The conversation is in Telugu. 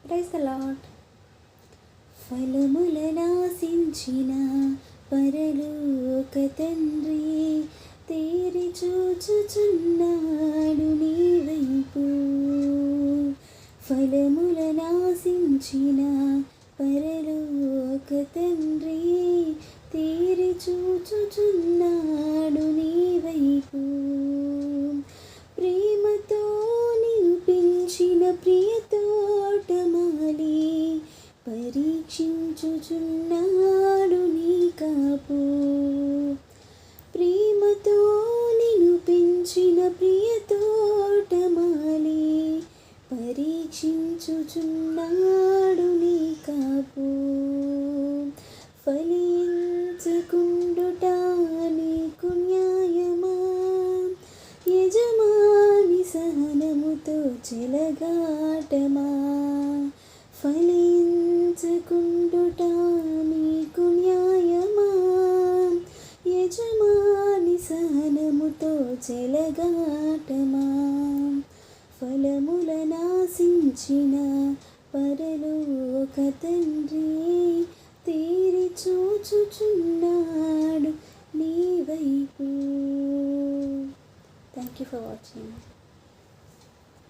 Praise the lord. ఫలములనాశించిన పరలోక తండ్రి తేరి చూచుచున్నాడు నీ వైపు. ఫలములనాశించిన పరలోక తండ్రి తేరి చూచుచున్నాడు నీ వైపు. ప్రేమతో నిలిపించిన ప్రియతోటమాలి పరీక్షించుచున్నాడు నీ కాపు. ప్రేమతో నిలిపించిన ప్రియతోటమాలి పరీక్షించుచున్నాడు నీ కాపు. ఫలించకుండుట నీకు న్యాయమా, యజమాని సహనముతో చెలగాటమా. ఫలించకుండుట నీకు న్యాయమా, యజమాని సహనముతో చెలగాటమా. ఫలములనాశించిన పరలోక తండ్రి తేరి చూచుచున్నాడు నీ వైపు. Thank you for watching.